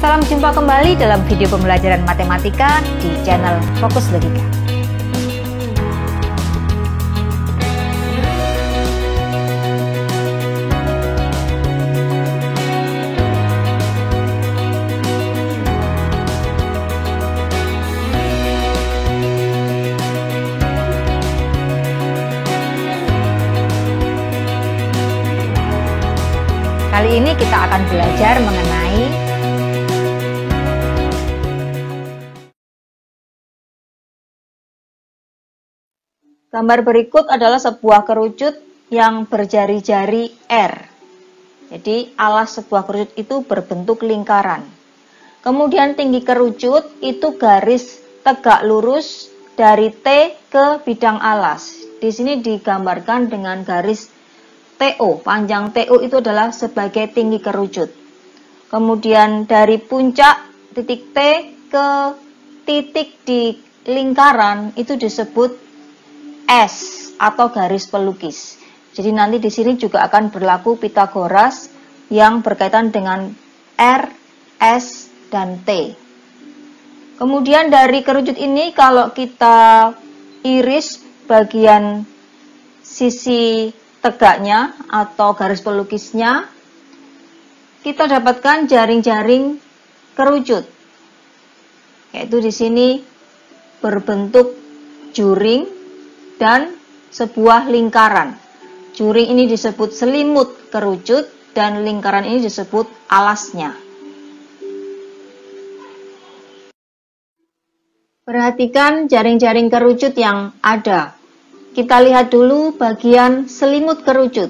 Salam jumpa kembali dalam video pembelajaran matematika di channel Fokus Logika. Kali ini kita akan belajar mengenai gambar berikut adalah sebuah kerucut yang berjari-jari R. Jadi alas sebuah kerucut itu berbentuk lingkaran. Kemudian tinggi kerucut itu garis tegak lurus dari T ke bidang alas. Di sini digambarkan dengan garis TO, panjang TO itu adalah sebagai tinggi kerucut. Kemudian dari puncak titik T ke titik di lingkaran itu disebut S atau garis pelukis. Jadi nanti di sini juga akan berlaku Pitagoras yang berkaitan dengan R, S, dan T. Kemudian dari kerucut ini kalau kita iris bagian sisi tegaknya atau garis pelukisnya, kita dapatkan jaring-jaring kerucut. Yaitu di sini berbentuk juring dan sebuah lingkaran. Juring ini disebut selimut kerucut dan lingkaran ini disebut alasnya. Perhatikan jaring-jaring kerucut yang ada. Kita lihat dulu bagian selimut kerucut,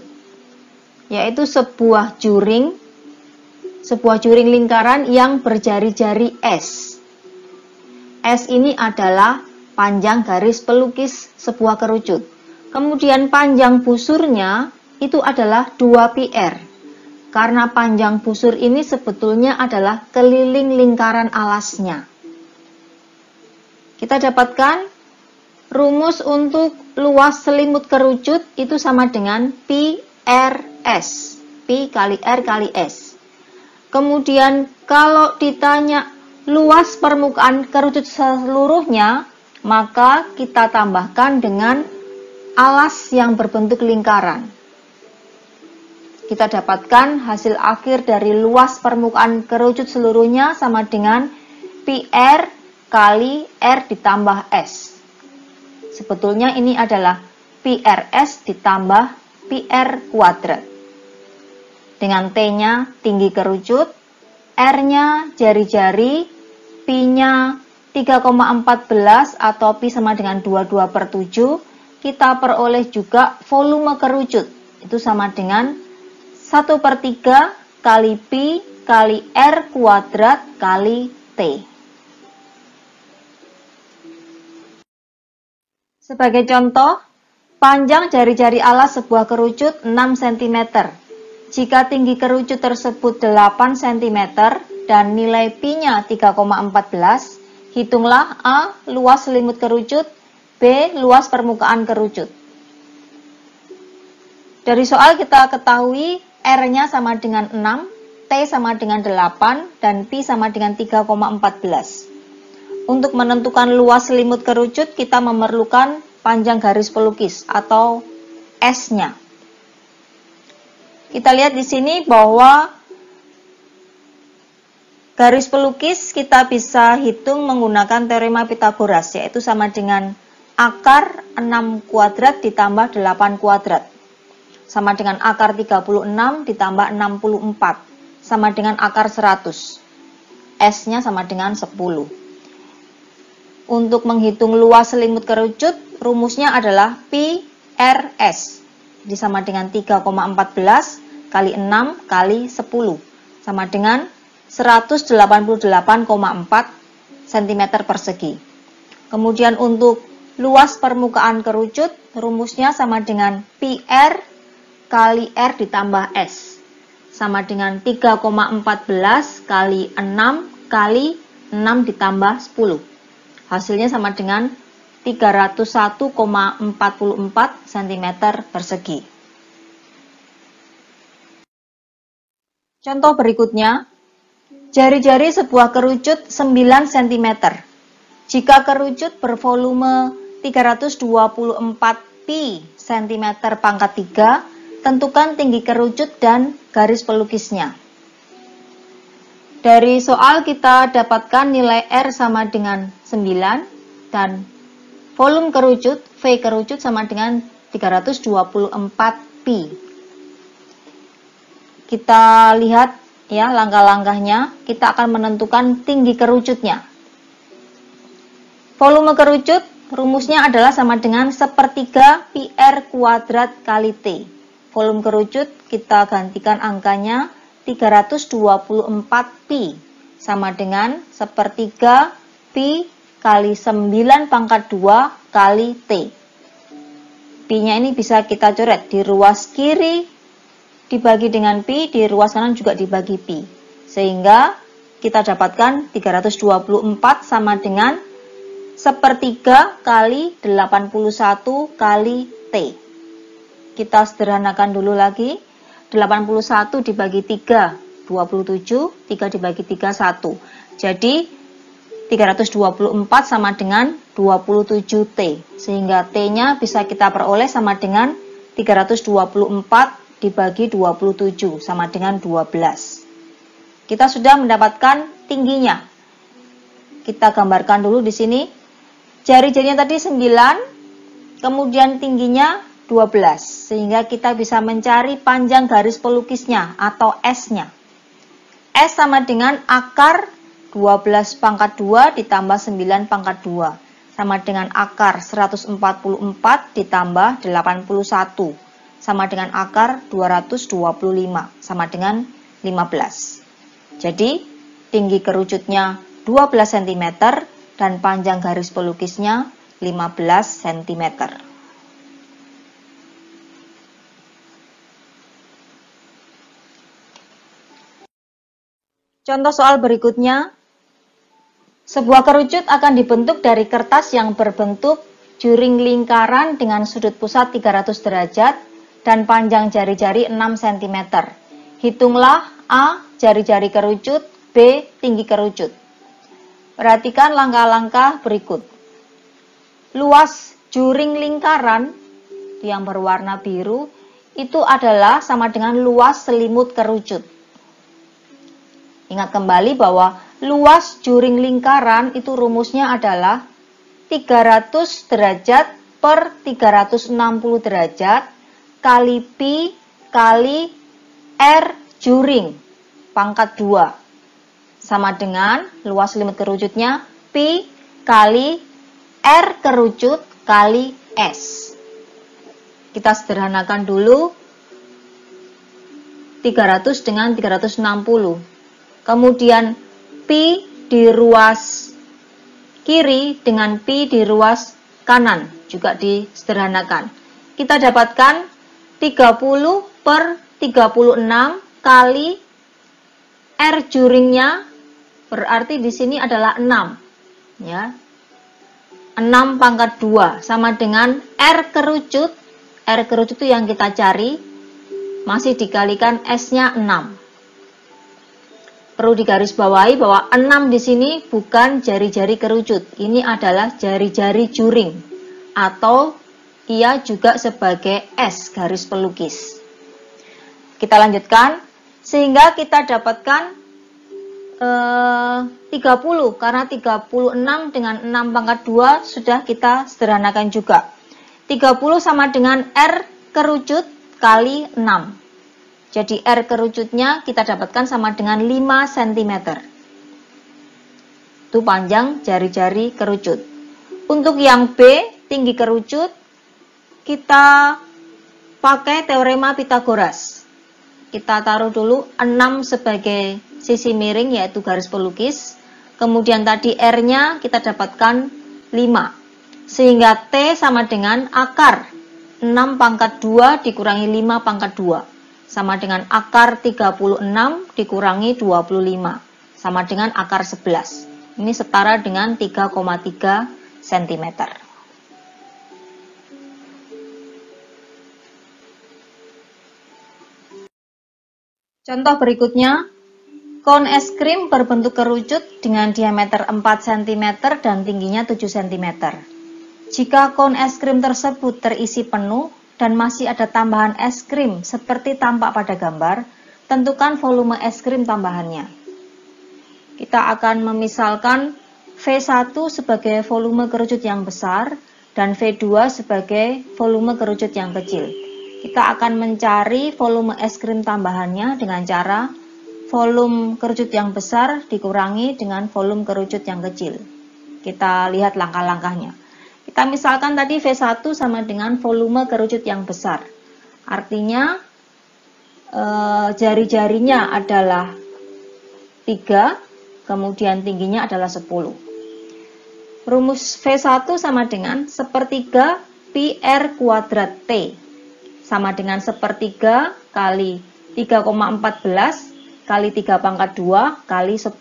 yaitu sebuah juring lingkaran yang berjari-jari S. S ini adalah panjang garis pelukis sebuah kerucut. Kemudian panjang busurnya itu adalah 2πr. Karena panjang busur ini sebetulnya adalah keliling lingkaran alasnya. Kita dapatkan rumus untuk luas selimut kerucut itu sama dengan PRS. P kali R kali S. Kemudian kalau ditanya luas permukaan kerucut seluruhnya, maka kita tambahkan dengan alas yang berbentuk lingkaran. Kita dapatkan hasil akhir dari luas permukaan kerucut seluruhnya sama dengan PR kali R ditambah S. Sebetulnya ini adalah PRS ditambah PR kuadrat. Dengan T-nya tinggi kerucut, R-nya jari-jari, P-nya 3,14 atau Pi sama dengan 22/7, kita peroleh juga volume kerucut. Itu sama dengan 1/3 kali Pi kali R kuadrat kali T. Sebagai contoh, panjang jari-jari alas sebuah kerucut 6 cm. Jika tinggi kerucut tersebut 8 cm dan nilai Pi-nya 3,14, hitunglah A. luas selimut kerucut, B. luas permukaan kerucut. Dari soal kita ketahui R-nya sama dengan 6, T sama dengan 8, dan Pi sama dengan 3,14. Untuk menentukan luas selimut kerucut, kita memerlukan panjang garis pelukis atau S-nya. Kita lihat di sini bahwa garis pelukis kita bisa hitung menggunakan teorema Pitagoras, yaitu sama dengan akar 6 kuadrat ditambah 8 kuadrat. Sama dengan akar 36 ditambah 64. Sama dengan akar 100. S-nya sama dengan 10. Untuk menghitung luas selimut kerucut, rumusnya adalah PRS. Jadi sama dengan 3,14 kali 6 kali 10. Sama dengan 188,4 cm persegi. Kemudian untuk luas permukaan kerucut, rumusnya sama dengan PR kali R ditambah S. Sama dengan 3,14 kali 6 kali 6 ditambah 10. Hasilnya sama dengan 301,44 cm persegi. Contoh berikutnya, Jari-jari sebuah kerucut 9 cm. Jika kerucut bervolume 324 pi cm pangkat 3, tentukan tinggi kerucut dan garis pelukisnya. Dari soal kita dapatkan nilai R sama dengan 9 dan volume kerucut, V kerucut sama dengan 324 pi. Kita lihat ya langkah-langkahnya, kita akan menentukan tinggi kerucutnya. Volume kerucut rumusnya adalah sama dengan sepertiga pi R kuadrat kali T. Volume kerucut kita gantikan angkanya 324 pi sama dengan sepertiga pi kali 9 pangkat 2 kali T. Pi-nya ini bisa kita coret di ruas kiri dibagi dengan pi, di ruas kanan juga dibagi pi. Sehingga kita dapatkan 324 sama dengan sepertiga kali 81 kali T. Kita sederhanakan dulu lagi. 81 dibagi 3, 27. 3 dibagi 3, 1. Jadi 324 sama dengan 27T. Sehingga T-nya bisa kita peroleh sama dengan 324 dibagi 27 sama dengan 12. Kita sudah mendapatkan tingginya. Kita gambarkan dulu di sini. Jari-jarinya tadi 9, kemudian tingginya 12, sehingga kita bisa mencari panjang garis pelukisnya atau S-nya. S sama dengan akar 12 pangkat 2 ditambah 9 pangkat 2, sama dengan akar 144 ditambah 81, sama dengan akar 225, sama dengan 15. Jadi, tinggi kerucutnya 12 cm dan panjang garis pelukisnya 15 cm. Contoh soal berikutnya, sebuah kerucut akan dibentuk dari kertas yang berbentuk juring lingkaran dengan sudut pusat 300 derajat dan panjang jari-jari 6 cm. Hitunglah A. Jari-jari kerucut, B. Tinggi kerucut. Perhatikan langkah-langkah berikut. Luas juring lingkaran yang berwarna biru itu adalah sama dengan luas selimut kerucut. Ingat kembali bahwa luas juring lingkaran itu rumusnya adalah 300 derajat per 360 derajat kali pi kali R juring pangkat 2 sama dengan luas selimut kerucutnya pi kali R kerucut kali S. Kita sederhanakan dulu 300 dengan 360. Kemudian pi di ruas kiri dengan pi di ruas kanan juga disederhanakan. Kita dapatkan 30 per 36 kali R juringnya, berarti di sini adalah 6. Ya. 6 pangkat 2 sama dengan R kerucut. R kerucut itu yang kita cari, masih dikalikan S-nya 6. Perlu digarisbawahi bahwa 6 di sini bukan jari-jari kerucut. Ini adalah jari-jari juring atau ia juga sebagai S garis pelukis. Kita lanjutkan sehingga kita dapatkan 30 karena 36 dengan 6 pangkat 2 sudah kita sederhanakan juga. 30 sama dengan R kerucut kali 6. Jadi R kerucutnya kita dapatkan sama dengan 5 cm. Itu panjang jari-jari kerucut. Untuk yang B, tinggi kerucut, kita pakai teorema Pythagoras. Kita taruh dulu 6 sebagai sisi miring yaitu garis pelukis. Kemudian tadi R-nya kita dapatkan 5. Sehingga T sama dengan akar 6 pangkat 2 dikurangi 5 pangkat 2. Sama dengan akar 36 dikurangi 25, sama dengan akar 11. Ini setara dengan 3,3 cm. Contoh berikutnya, Kon es krim berbentuk kerucut dengan diameter 4 cm dan tingginya 7 cm. Jika kon es krim tersebut terisi penuh dan masih ada tambahan es krim seperti tampak pada gambar, tentukan volume es krim tambahannya. Kita akan memisalkan V1 sebagai volume kerucut yang besar dan V2 sebagai volume kerucut yang kecil. Kita akan mencari volume es krim tambahannya dengan cara volume kerucut yang besar dikurangi dengan volume kerucut yang kecil. Kita lihat langkah-langkahnya. Kita misalkan tadi V1 sama dengan volume kerucut yang besar. Artinya jari-jarinya adalah 3, kemudian tingginya adalah 10. Rumus V1 sama dengan sepertiga pi R kuadrat T. Sama dengan sepertiga kali 3,14 kali 3 pangkat 2 kali 10.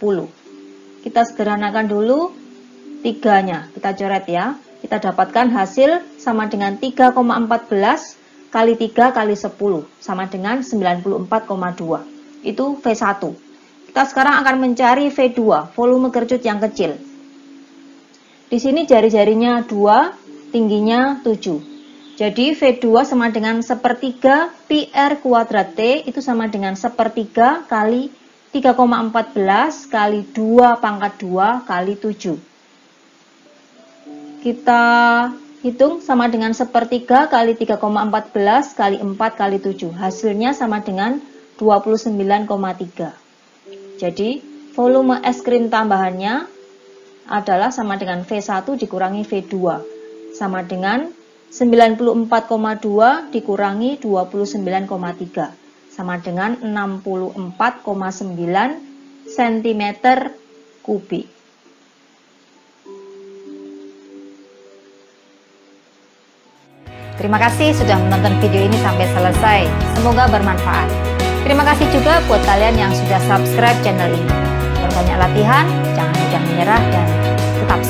Kita sederhanakan dulu 3-nya, kita coret ya. Kita dapatkan hasil sama dengan 3,14 kali 3 kali 10 sama dengan 94,2. Itu V1. Kita sekarang akan mencari V2, volume kerucut yang kecil. Di sini jari-jarinya 2, tingginya 7. Jadi V2 sama dengan sepertiga pi R kuadrat T itu sama dengan sepertiga kali 3,14 kali 2 pangkat 2 kali 7. Kita hitung sama dengan sepertiga kali 3,14 kali 4 kali 7. Hasilnya sama dengan 29,3. Jadi volume es krim tambahannya adalah sama dengan V1 dikurangi V2. Sama dengan 94,2 dikurangi 29,3 sama dengan 64,9 cm kubik. Terima kasih sudah menonton video ini sampai selesai. Semoga bermanfaat. Terima kasih juga buat kalian yang sudah subscribe channel ini. Perbanyak latihan, jangan mudah menyerah, dan tetap